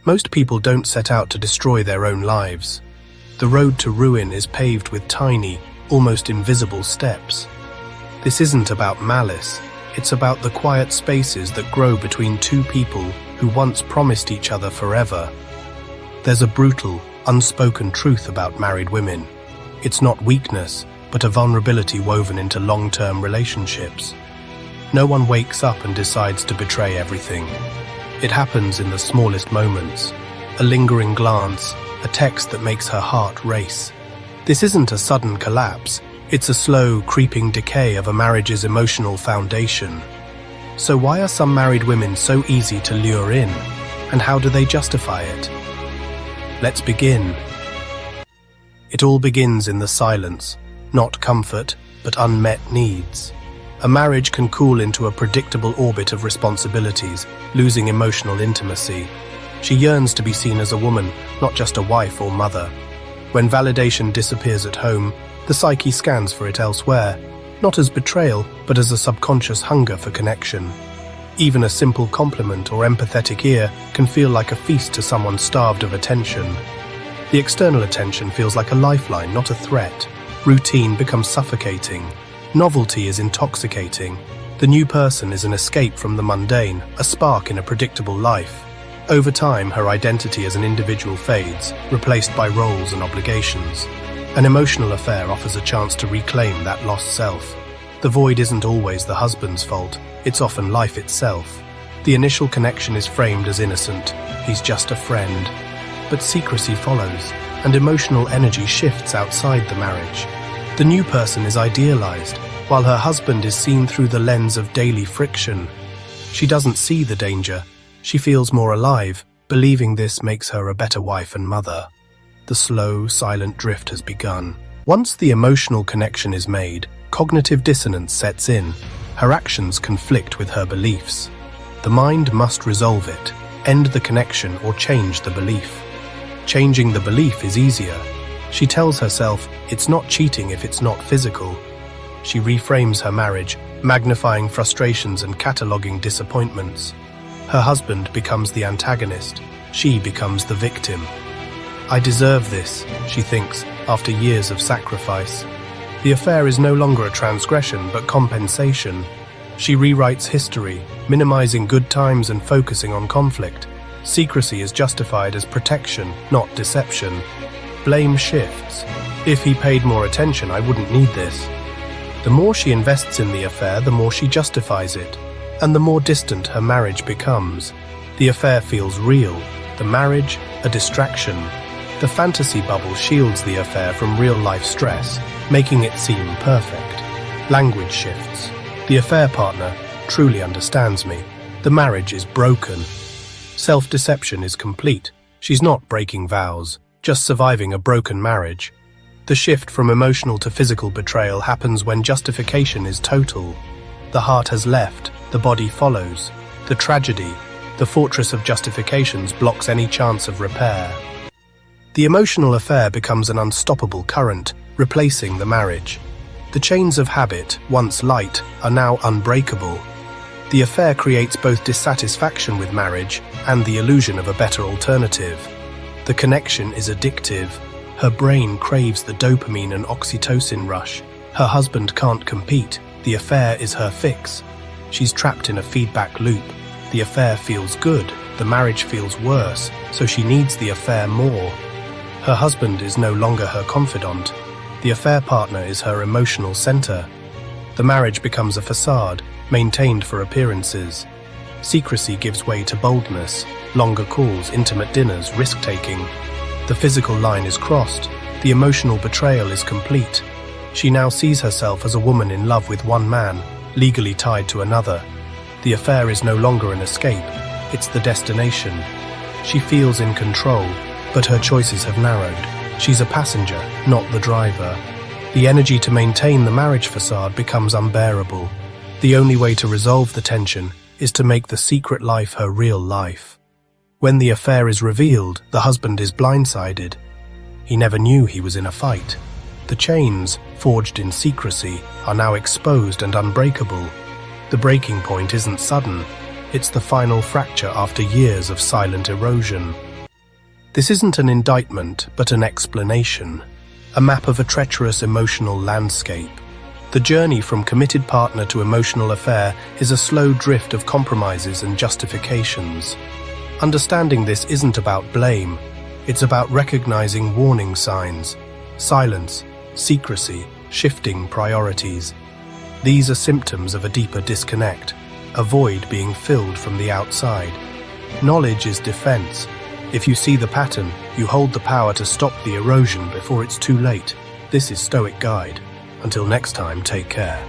Most people don't set out to destroy their own lives. The road to ruin is paved with tiny, almost invisible steps. This isn't about malice, it's about the quiet spaces that grow between two people who once promised each other forever. There's a brutal, unspoken truth about married women. It's not weakness, but a vulnerability woven into long-term relationships. No one wakes up and decides to betray everything. It happens in the smallest moments. A lingering glance, a text that makes her heart race. This isn't a sudden collapse. It's a slow, creeping decay of a marriage's emotional foundation. So why are some married women so easy to lure in? And how do they justify it? Let's begin. It all begins in the silence, not comfort, but unmet needs. A marriage can cool into a predictable orbit of responsibilities, losing emotional intimacy. She yearns to be seen as a woman, not just a wife or mother. When validation disappears at home, the psyche scans for it elsewhere, not as betrayal, but as a subconscious hunger for connection. Even a simple compliment or empathetic ear can feel like a feast to someone starved of attention. The external attention feels like a lifeline, not a threat. Routine becomes suffocating. Novelty is intoxicating. The new person is an escape from the mundane, a spark in a predictable life. Over time, her identity as an individual fades, replaced by roles and obligations. An emotional affair offers a chance to reclaim that lost self. The void isn't always the husband's fault, it's often life itself. The initial connection is framed as innocent, he's just a friend. But secrecy follows, and emotional energy shifts outside the marriage. The new person is idealized, while her husband is seen through the lens of daily friction. She doesn't see the danger, she feels more alive, believing this makes her a better wife and mother. The slow, silent drift has begun. Once the emotional connection is made, cognitive dissonance sets in. Her actions conflict with her beliefs. The mind must resolve it, end the connection or change the belief. Changing the belief is easier. She tells herself it's not cheating if it's not physical. She reframes her marriage, magnifying frustrations and cataloging disappointments. Her husband becomes the antagonist. She becomes the victim. I deserve this, she thinks, after years of sacrifice. The affair is no longer a transgression, but compensation. She rewrites history, minimizing good times and focusing on conflict. Secrecy is justified as protection, not deception. Blame shifts. If he paid more attention, I wouldn't need this. The more she invests in the affair, the more she justifies it, and the more distant her marriage becomes. The affair feels real, the marriage, a distraction. The fantasy bubble shields the affair from real-life stress, making it seem perfect. Language shifts. The affair partner truly understands me. The marriage is broken. Self-deception is complete. She's not breaking vows, just surviving a broken marriage. The shift from emotional to physical betrayal happens when justification is total. The heart has left, the body follows. The tragedy, the fortress of justifications, blocks any chance of repair. The emotional affair becomes an unstoppable current, replacing the marriage. The chains of habit, once light, are now unbreakable. The affair creates both dissatisfaction with marriage and the illusion of a better alternative. The connection is addictive. Her brain craves the dopamine and oxytocin rush. Her husband can't compete. The affair is her fix. She's trapped in a feedback loop. The affair feels good. The marriage feels worse, so she needs the affair more. Her husband is no longer her confidant. The affair partner is her emotional center. The marriage becomes a facade, maintained for appearances. Secrecy gives way to boldness, longer calls, intimate dinners, risk-taking. The physical line is crossed. The emotional betrayal is complete. She now sees herself as a woman in love with one man, legally tied to another. The affair is no longer an escape, it's the destination. She feels in control, but her choices have narrowed. She's a passenger, not the driver. The energy to maintain the marriage facade becomes unbearable. The only way to resolve the tension is to make the secret life her real life. When the affair is revealed, the husband is blindsided. He never knew he was in a fight. The chains, forged in secrecy, are now exposed and unbreakable. The breaking point isn't sudden. It's the final fracture after years of silent erosion. This isn't an indictment, but an explanation, a map of a treacherous emotional landscape. The journey from committed partner to emotional affair is a slow drift of compromises and justifications. Understanding this isn't about blame, it's about recognizing warning signs, silence, secrecy, shifting priorities. These are symptoms of a deeper disconnect, a void being filled from the outside. Knowledge is defense. If you see the pattern, you hold the power to stop the erosion before it's too late. This is Stoic Guide. Until next time, take care.